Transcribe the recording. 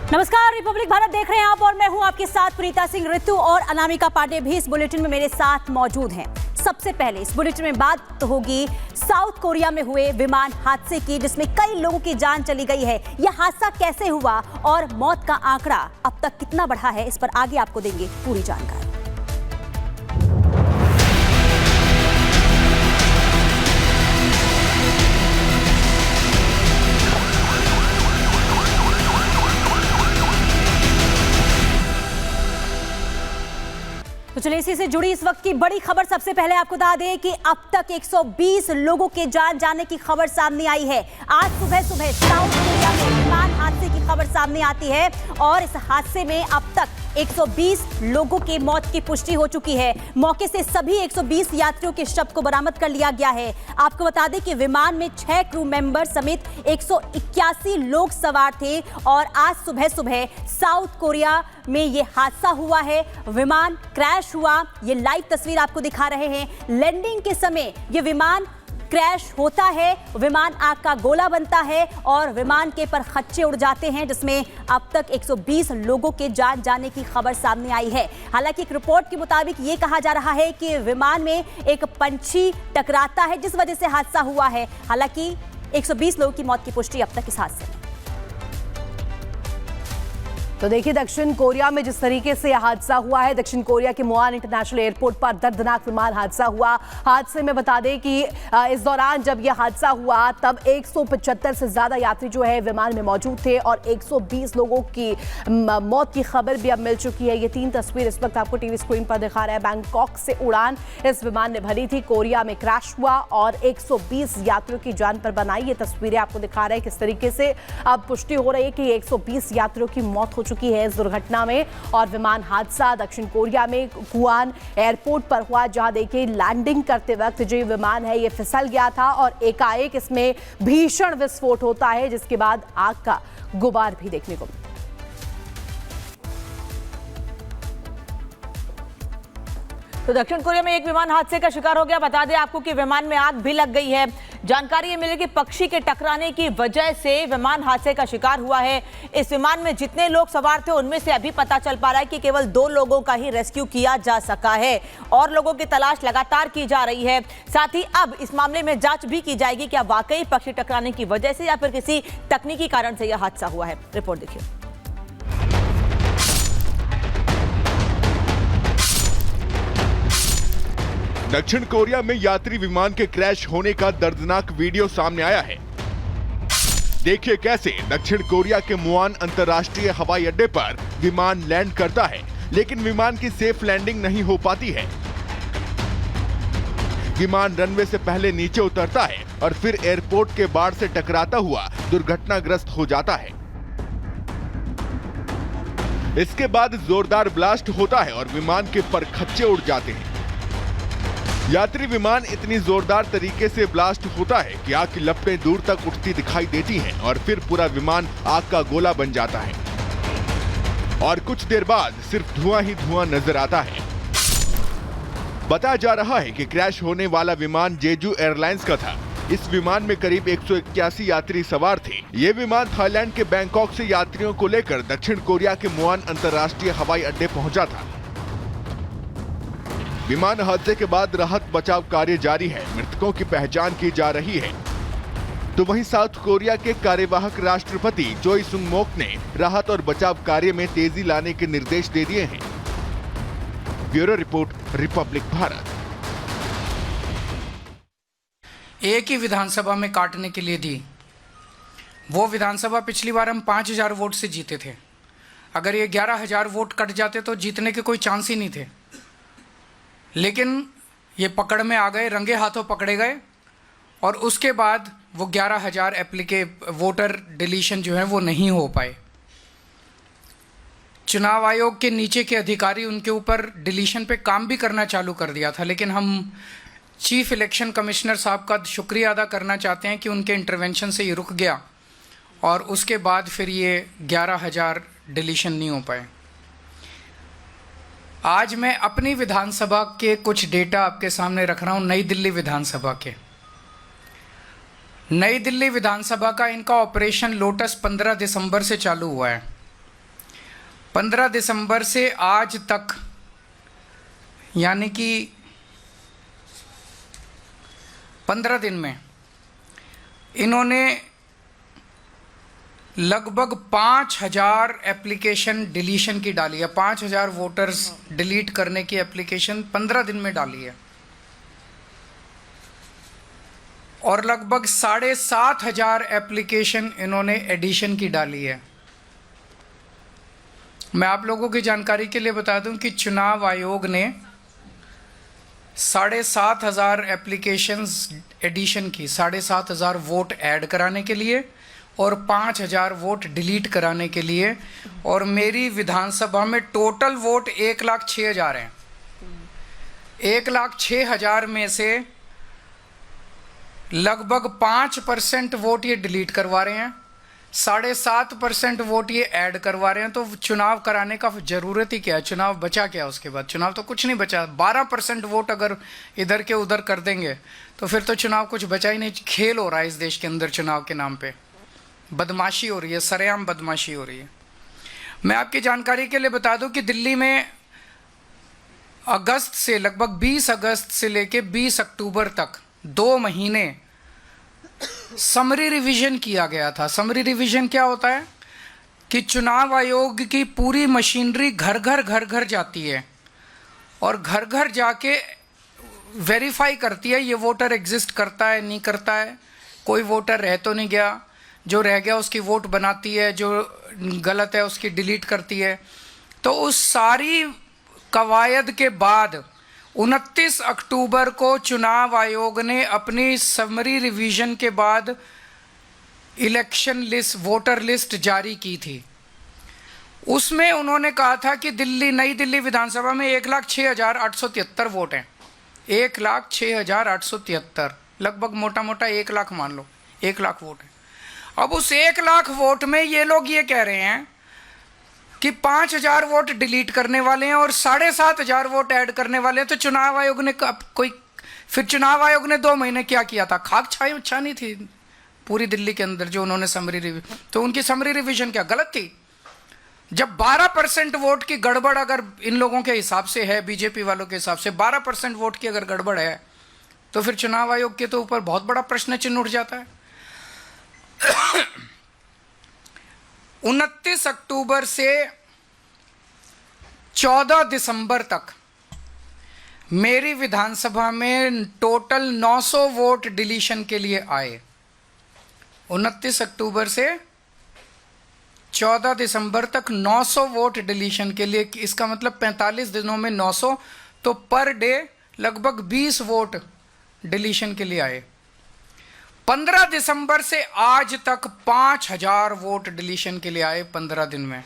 नमस्कार, रिपब्लिक भारत देख रहे हैं आप और मैं हूं आपके साथ प्रीता सिंह। ऋतु और अनामिका पांडे भी इस बुलेटिन में मेरे साथ मौजूद हैं। सबसे पहले इस बुलेटिन में बात होगी साउथ कोरिया में हुए विमान हादसे की, जिसमें कई लोगों की जान चली गई है। यह हादसा कैसे हुआ और मौत का आंकड़ा अब तक कितना बढ़ा है, इस पर आगे आपको देंगे पूरी जानकारी। तो चलिए इसी से जुड़ी इस वक्त की बड़ी खबर सबसे पहले आपको बता दें कि अब तक 120 लोगों के जान जाने की खबर सामने आई है। आज सुबह सुबह साउथ कोरिया में विमान हादसे की खबर सामने आती है और इस हादसे में अब तक 120 लोगों की मौत की पुष्टि हो चुकी है। मौके से सभी 120 यात्रियों के शव को बरामद कर लिया गया है। आपको बता दें कि विमान में 6 क्रू मेंबर समेत 181 लोग सवार थे और आज सुबह सुबह साउथ कोरिया में ये हादसा हुआ है। विमान क्रैश हुआ, ये लाइव तस्वीर आपको दिखा रहे हैं। लैंडिंग के समय ये विमान क्रैश होता है, विमान आग का गोला बनता है और विमान के पर खच्चे उड़ जाते हैं, जिसमें अब तक 120 लोगों के जान जाने की खबर सामने आई है। हालांकि एक रिपोर्ट के मुताबिक ये कहा जा रहा है कि विमान में एक पंछी टकराता है, जिस वजह से हादसा हुआ है। हालांकि 120 लोगों की मौत की पुष्टि अब तक इस हादसे में। तो देखिए, दक्षिण कोरिया में जिस तरीके से हादसा हुआ है, दक्षिण कोरिया के मुआन इंटरनेशनल एयरपोर्ट पर दर्दनाक विमान हादसा हुआ। हादसे में बता दें कि इस दौरान जब यह हादसा हुआ तब 175 से ज्यादा यात्री जो है विमान में मौजूद थे और 120 लोगों की मौत की खबर भी अब मिल चुकी है। ये 3 तस्वीर इस वक्त आपको टीवी स्क्रीन पर दिखा रहा है। बैंकॉक से उड़ान इस विमान ने भरी थी, कोरिया में क्रैश हुआ और 120 यात्रियों की जान पर बनाई। ये तस्वीरें आपको दिखा रहे हैं किस तरीके से अब पुष्टि हो रही है कि 120 यात्रियों की मौत हो चुकी है इस दुर्घटना में। और विमान हादसा दक्षिण कोरिया में गुआन एयरपोर्ट पर हुआ, जहां देखिए लैंडिंग करते वक्त जो विमान है ये फिसल गया था और एकाएक इसमें भीषण विस्फोट होता है, जिसके बाद आग का गुबार भी देखने को मिला। तो दक्षिण कोरिया में एक विमान हादसे का शिकार हो गया। बता दें आपको कि विमान में आग भी लग गई है। जानकारी ये मिली कि पक्षी के टकराने की वजह से विमान हादसे का शिकार हुआ है। इस विमान में जितने लोग सवार थे उनमें से अभी पता चल पा रहा है कि केवल 2 लोगों का ही रेस्क्यू किया जा सका है और लोगों की तलाश लगातार की जा रही है। साथ ही अब इस मामले में जांच भी की जाएगी क्या वाकई पक्षी टकराने की वजह से या फिर किसी तकनीकी कारण से यह हादसा हुआ है। रिपोर्ट देखिए। दक्षिण कोरिया में यात्री विमान के क्रैश होने का दर्दनाक वीडियो सामने आया है। देखिए कैसे दक्षिण कोरिया के मुआन अंतर्राष्ट्रीय हवाई अड्डे पर विमान लैंड करता है, लेकिन विमान की सेफ लैंडिंग नहीं हो पाती है। विमान रनवे से पहले नीचे उतरता है और फिर एयरपोर्ट के बाढ़ से टकराता हुआ दुर्घटनाग्रस्त हो जाता है। इसके बाद जोरदार ब्लास्ट होता है और विमान के परखच्चे उड़ जाते हैं। यात्री विमान इतनी जोरदार तरीके से ब्लास्ट होता है कि आग की लपटें दूर तक उठती दिखाई देती हैं और फिर पूरा विमान आग का गोला बन जाता है और कुछ देर बाद सिर्फ धुआं ही धुआं नजर आता है। बताया जा रहा है कि क्रैश होने वाला विमान जेजू एयरलाइंस का था। इस विमान में करीब 181 यात्री सवार थे। ये विमान थाईलैंड के बैंकॉक से यात्रियों को लेकर दक्षिण कोरिया के मुआन अंतर्राष्ट्रीय हवाई अड्डे पहुंचा था। विमान हादसे के बाद राहत बचाव कार्य जारी है। मृतकों की पहचान की जा रही है। तो वहीं साउथ कोरिया के कार्यवाहक राष्ट्रपति चोई सुंग मोक ने राहत और बचाव कार्य में तेजी लाने के निर्देश दे दिए हैं। Bureau report, Republic Bharat. एक ही विधानसभा में काटने के लिए दी। वो विधानसभा पिछली बार हम 5000 वोट से जीते थे। अगर ये 11000 वोट कट जाते तो जीतने के कोई चांस ही नहीं थे, लेकिन ये पकड़ में आ गए, रंगे हाथों पकड़े गए और उसके बाद वो 11000 वोटर डिलीशन जो है वो नहीं हो पाए। चुनाव आयोग के नीचे के अधिकारी उनके ऊपर डिलीशन पे काम भी करना चालू कर दिया था, लेकिन हम चीफ इलेक्शन कमिश्नर साहब का शुक्रिया अदा करना चाहते हैं कि उनके इंटरवेंशन से ये रुक गया और उसके बाद फिर ये 11000 डिलीशन नहीं हो पाए। आज मैं अपनी विधानसभा के कुछ डेटा आपके सामने रख रहा हूँ। नई दिल्ली विधानसभा के, नई दिल्ली विधानसभा का इनका ऑपरेशन लोटस 15 दिसंबर से चालू हुआ है। 15 दिसंबर से आज तक, यानी कि 15 दिन में इन्होंने लगभग 5000 एप्लीकेशन डिलीशन की डाली है। 5000 वोटर्स डिलीट करने की एप्लीकेशन 15 दिन में डाली है, और लगभग 7500 एप्लीकेशन इन्होंने एडिशन की डाली है। मैं आप लोगों की जानकारी के लिए बता दूं कि चुनाव आयोग ने 7500 एप्लीकेशंस एडिशन की, 7500 वोट ऐड कराने के लिए और 5000 वोट डिलीट कराने के लिए, और मेरी विधानसभा में टोटल वोट 1,06,000 हैं। 1,06,000 में से लगभग 5% वोट ये डिलीट करवा रहे हैं, 7.5% वोट ये ऐड करवा रहे हैं। तो चुनाव कराने का जरूरत ही क्या है? चुनाव बचा क्या उसके बाद? चुनाव तो कुछ नहीं बचा। 12% वोट अगर इधर के उधर कर देंगे तो फिर तो चुनाव कुछ बचा ही नहीं। खेल हो रहा है इस देश के अंदर चुनाव के नाम पे, बदमाशी हो रही है, सरेआम बदमाशी हो रही है। मैं आपकी जानकारी के लिए बता दूं कि दिल्ली में अगस्त से, लगभग 20 अगस्त से लेके 20 अक्टूबर तक 2 महीने समरी रिवीजन किया गया था। समरी रिवीजन क्या होता है कि चुनाव आयोग की पूरी मशीनरी घर घर जाती है और घर घर जाके वेरीफाई करती है ये वोटर एग्जिस्ट करता है, नहीं करता है, कोई वोटर रह तो नहीं गया, जो रह गया उसकी वोट बनाती है, जो गलत है उसकी डिलीट करती है। तो उस सारी कवायद के बाद 29 अक्टूबर को चुनाव आयोग ने अपनी समरी रिवीजन के बाद इलेक्शन लिस्ट, वोटर लिस्ट जारी की थी। उसमें उन्होंने कहा था कि नई दिल्ली विधानसभा में 1,06,873 वोट हैं। 1,06,873, लगभग मोटा मोटा 1 लाख मान लो, 1 लाख वोट है। अब उस 1 लाख वोट में ये लोग ये कह रहे हैं कि 5000 वोट डिलीट करने वाले हैं और 7500 वोट ऐड करने वाले हैं। तो चुनाव आयोग ने फिर चुनाव आयोग ने 2 महीने क्या किया था? खाक छानी थी पूरी दिल्ली के अंदर जो उन्होंने समरी रिवीजन। तो उनकी समरी रिवीजन क्या गलत थी? जब 12% वोट की गड़बड़ अगर इन लोगों के हिसाब से है, बीजेपी वालों के हिसाब से 12% वोट की अगर गड़बड़ है, तो फिर चुनाव आयोग के तो ऊपर बहुत बड़ा प्रश्न चिन्ह उठ जाता है। 29 अक्टूबर से 14 दिसंबर तक मेरी विधानसभा में टोटल 900 वोट डिलीशन के लिए आए। 29 अक्टूबर से 14 दिसंबर तक 900 वोट डिलीशन के लिए। इसका मतलब 45 दिनों में 900, तो पर डे लगभग 20 वोट डिलीशन के लिए आए। 15 दिसंबर से आज तक 5000 वोट डिलीशन के लिए आए 15 दिन में।